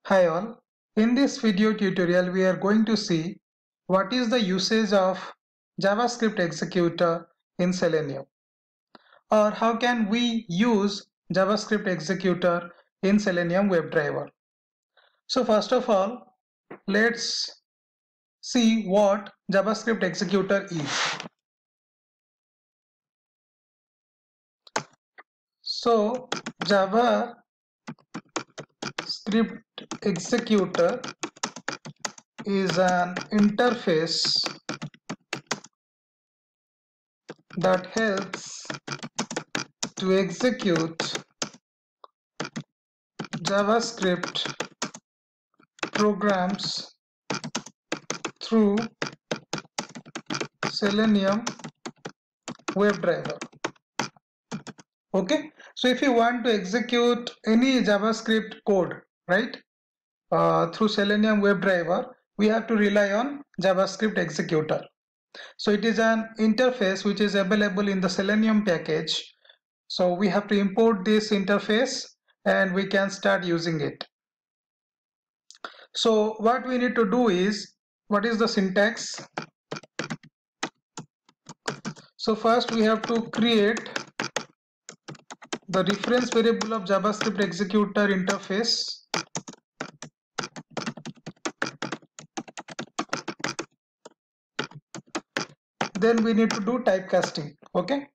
Hi all, in this video tutorial we are going to see what is the usage of JavaScript executor in Selenium, or how can we use JavaScript executor in Selenium WebDriver. So first of all, let's see what JavaScript executor is. So JavaScript executor is an interface that helps to execute JavaScript programs through Selenium WebDriver. Okay, so if you want to execute any JavaScript code, right, through Selenium WebDriver, we have to rely on JavaScript executor. So it is an interface which is available in the Selenium package. So we have to import this interface and we can start using it. So what we need to do is, what is the syntax? So first we have to create the reference variable of JavaScript executor interface. Then we need to do typecasting. Okay,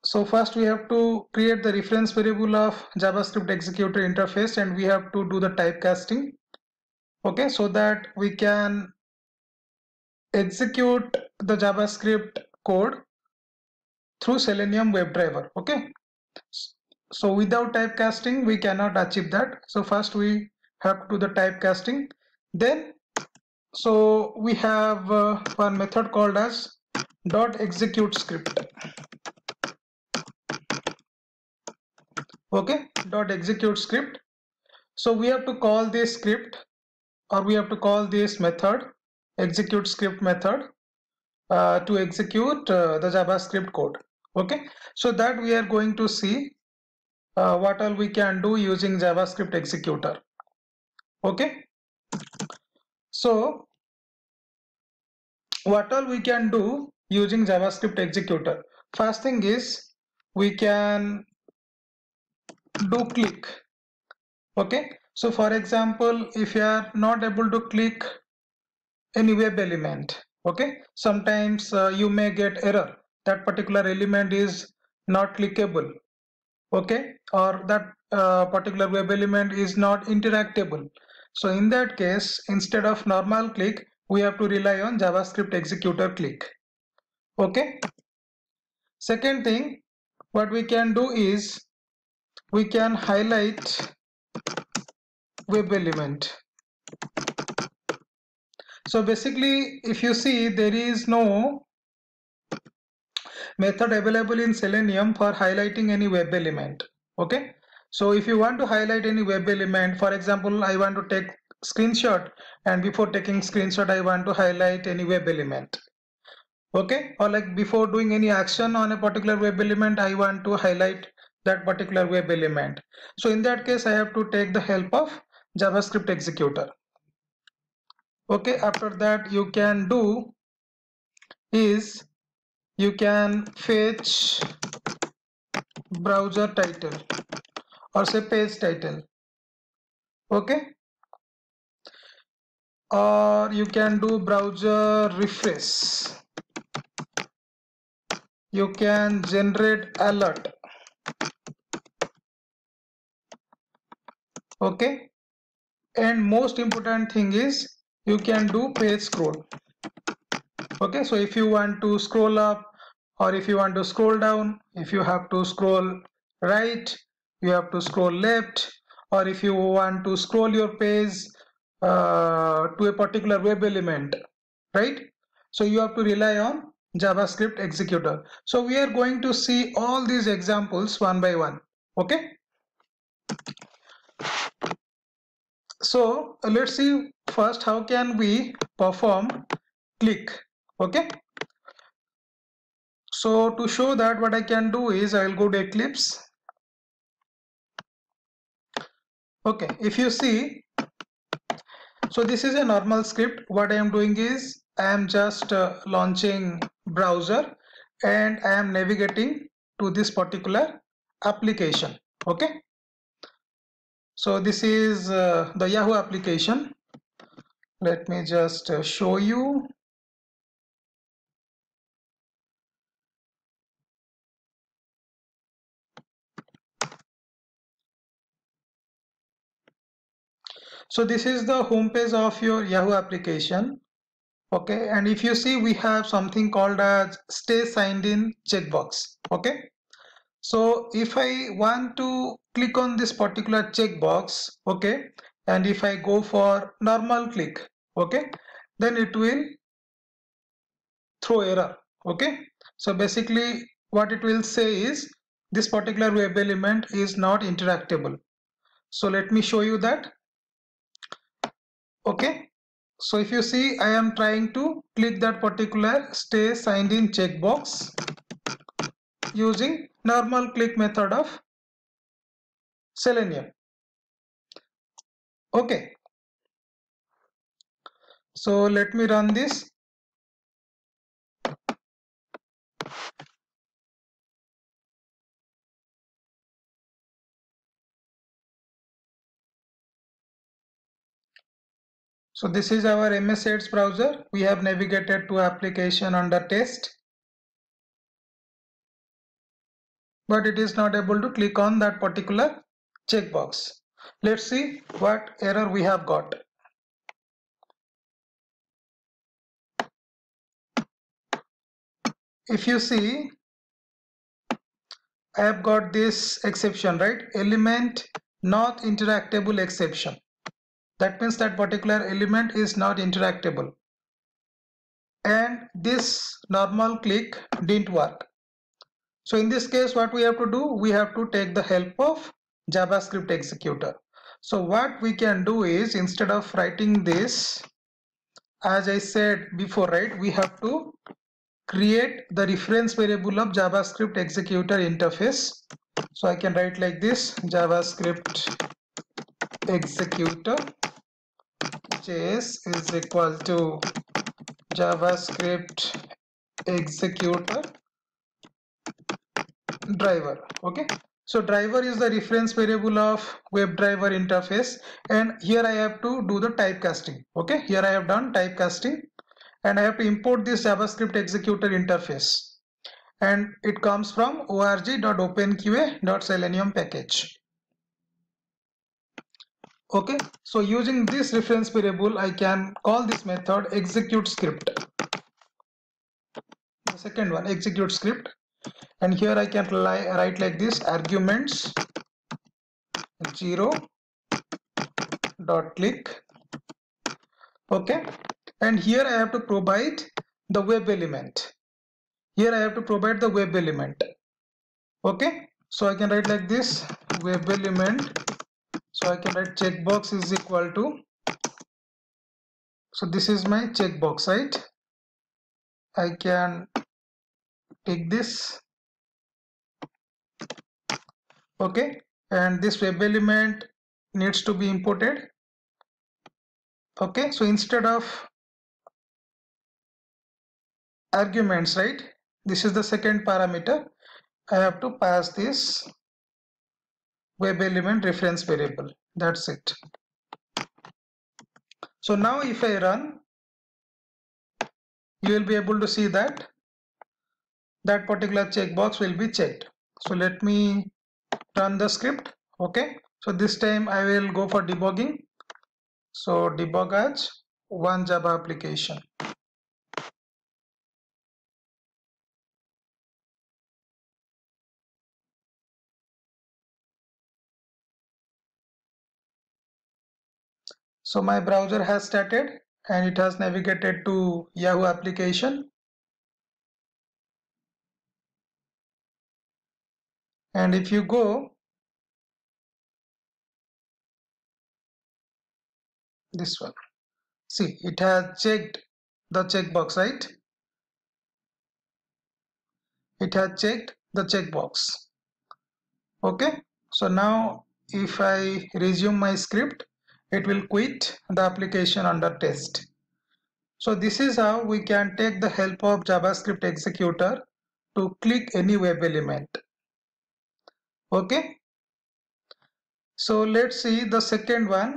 so first we have to create the reference variable of JavaScript executor interface and we have to do the typecasting. Okay, so that we can execute the JavaScript code through Selenium WebDriver. Okay, so without typecasting we cannot achieve that. So first we have to do the typecasting. Then so we have one method called as .execute script. Okay, .execute script. So we have to call this script, or we have to call this method execute script method to execute the JavaScript code. Okay, so that we are going to see what all we can do using JavaScript executor. Okay, so what all we can do using JavaScript executor? First thing is we can do click. Okay, so for example, if you are not able to click any web element, okay, sometimes you may get error that particular element is not clickable, okay, or that particular web element is not interactable. So in that case, instead of normal click, we have to rely on JavaScript executor click. Okay, second thing what we can do is we can highlight web element. So basically, if you see, there is no method available in Selenium for highlighting any web element. Okay, so if you want to highlight any web element, for example, I want to take screenshot, and before taking screenshot I want to highlight any web element. Okay, or like before doing any action on a particular web element, I want to highlight that particular web element. So in that case I have to take the help of JavaScript executor. Okay, after that you can do is you can fetch browser title or say page title. Okay, or you can do browser refresh, you can generate alert. Okay, and most important thing is you can do page scroll. Okay, so if you want to scroll up or if you want to scroll down, if you have to scroll right, you have to scroll left, or if you want to scroll your page to a particular web element, right? So you have to rely on JavaScript executor. So we are going to see all these examples one by one. Okay, so let's see first how can we perform click. Okay, so to show that, what I can do is I will go to Eclipse. Okay, if you see, so this is a normal script. What I am doing is I am just launching browser and I am navigating to this particular application. Okay, so this is the Yahoo application. Let me just show you. So this is the home page of your Yahoo application. Okay, and if you see, we have something called as stay signed in checkbox. Okay, so if I want to click on this particular checkbox, okay, and if I go for normal click, okay, then it will throw error. Okay, so basically what it will say is this particular web element is not interactable. So let me show you that. Okay, so if you see, I am trying to click that particular stay signed in checkbox using normal click method of Selenium. Okay, so let me run this. So this is our MS Edge browser. We have navigated to application under test, but it is not able to click on that particular checkbox. Let's see what error we have got. If you see, I have got this exception, right? Element not interactable exception. That means that particular element is not interactable. And this normal click didn't work. So in this case, what we have to do, we have to take the help of JavaScript executor. So what we can do is, instead of writing this, as I said before, right, we have to create the reference variable of JavaScript executor interface. So I can write like this: JavaScript executor JS is equal to JavaScript executor driver. Okay, so driver is the reference variable of WebDriver interface, and here I have to do the typecasting. Okay, here I have done typecasting and I have to import this JavaScript executor interface, and it comes from org.openqa.selenium package. Okay, so using this reference variable, I can call this method execute script. The second one, execute script, and here I can write like this: arguments 0 dot click. Okay, and here I have to provide the web element. Here I have to provide the web element. Okay, so I can write like this: web element. So I can write checkbox is equal to, so this is my checkbox, right? I can take this. Okay, and this web element needs to be imported. Okay, so instead of arguments, right, this is the second parameter, I have to pass this web element reference variable. That's it. So now if I run, you will be able to see that that particular checkbox will be checked. So let me run the script. Okay, so this time I will go for debugging. So debug as one Java application. So my browser has started and it has navigated to Yahoo application. And if you go this one, see, it has checked the checkbox, right? It has checked the checkbox. Okay, so now if I resume my script, it will quit the application under test. So this is how we can take the help of JavaScript executor to click any web element. Okay. So let's see the second one,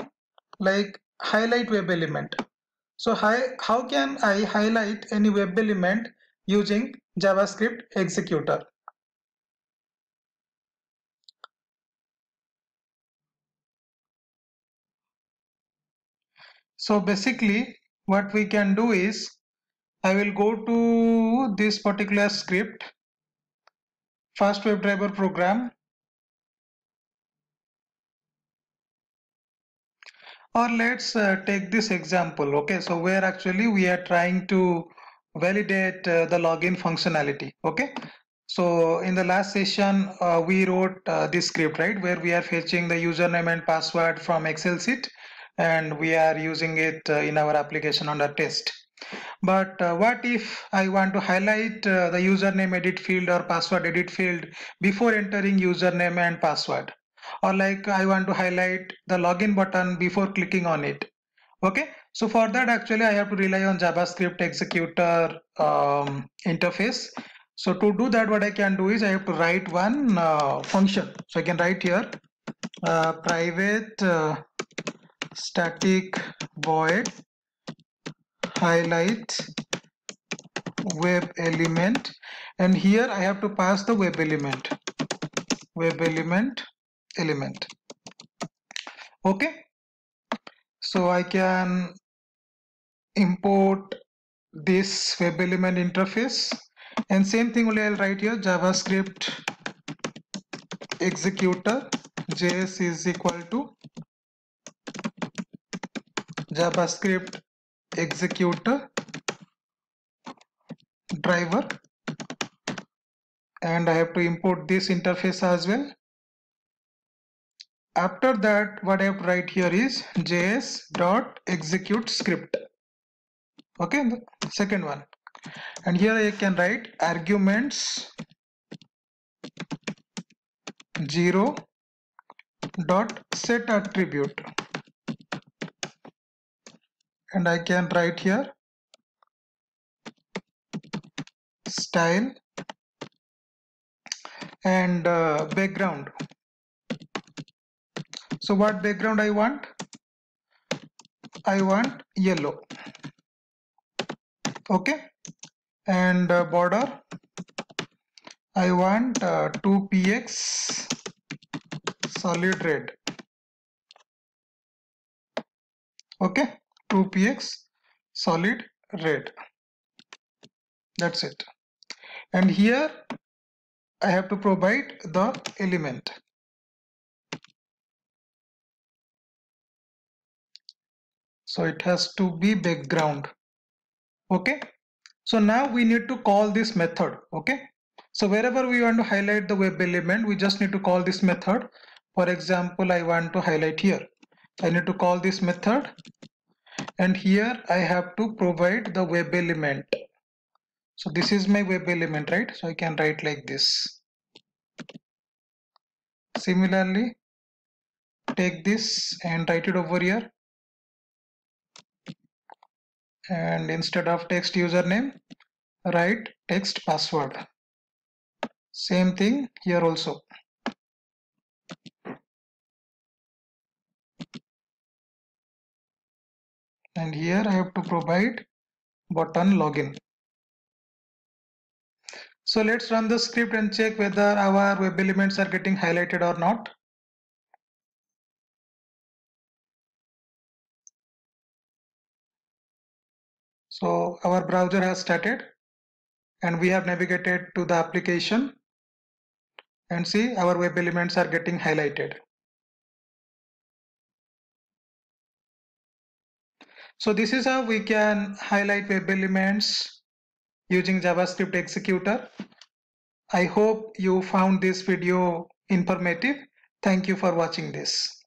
like highlight web element. So how can I highlight any web element using JavaScript executor? So basically what we can do is, I will go to this particular script, fast WebDriver program, or let's take this example. Okay, so where actually we are trying to validate the login functionality. Okay, so in the last session we wrote this script, right, where we are fetching the username and password from Excel sheet and we are using it in our application under test. But what if I want to highlight the username edit field or password edit field before entering username and password, or like I want to highlight the login button before clicking on it? Okay, so for that actually I have to rely on JavaScript executor interface. So to do that, what I can do is I have to write one function. So I can write here private static void highlight web element, and here I have to pass the web element element. Okay, so I can import this web element interface, and same thing only I'll write here JavaScript executor JS is equal to JavaScript executor driver, and I have to import this interface as well. After that, what I have to write here is js.execute script. Okay, the second one, and here I can write arguments 0 dot set attribute, and I can write here style and background. So what background I want? I want yellow. Okay, and border I want 2px solid red. Okay, 2px solid red. That's it. And here I have to provide the element. So it has to be background. Okay, so now we need to call this method. Okay, so wherever we want to highlight the web element, we just need to call this method. For example, I want to highlight here, I need to call this method, and here I have to provide the web element. So this is my web element, right? So I can write like this. Similarly, take this and write it over here, and instead of text username, write text password. Same thing here also. And here I have to provide button login. So let's run the script and check whether our web elements are getting highlighted or not. So our browser has started and we have navigated to the application, and see our web elements are getting highlighted. So this is how we can highlight web elements using JavaScript executor. I hope you found this video informative. Thank you for watching this.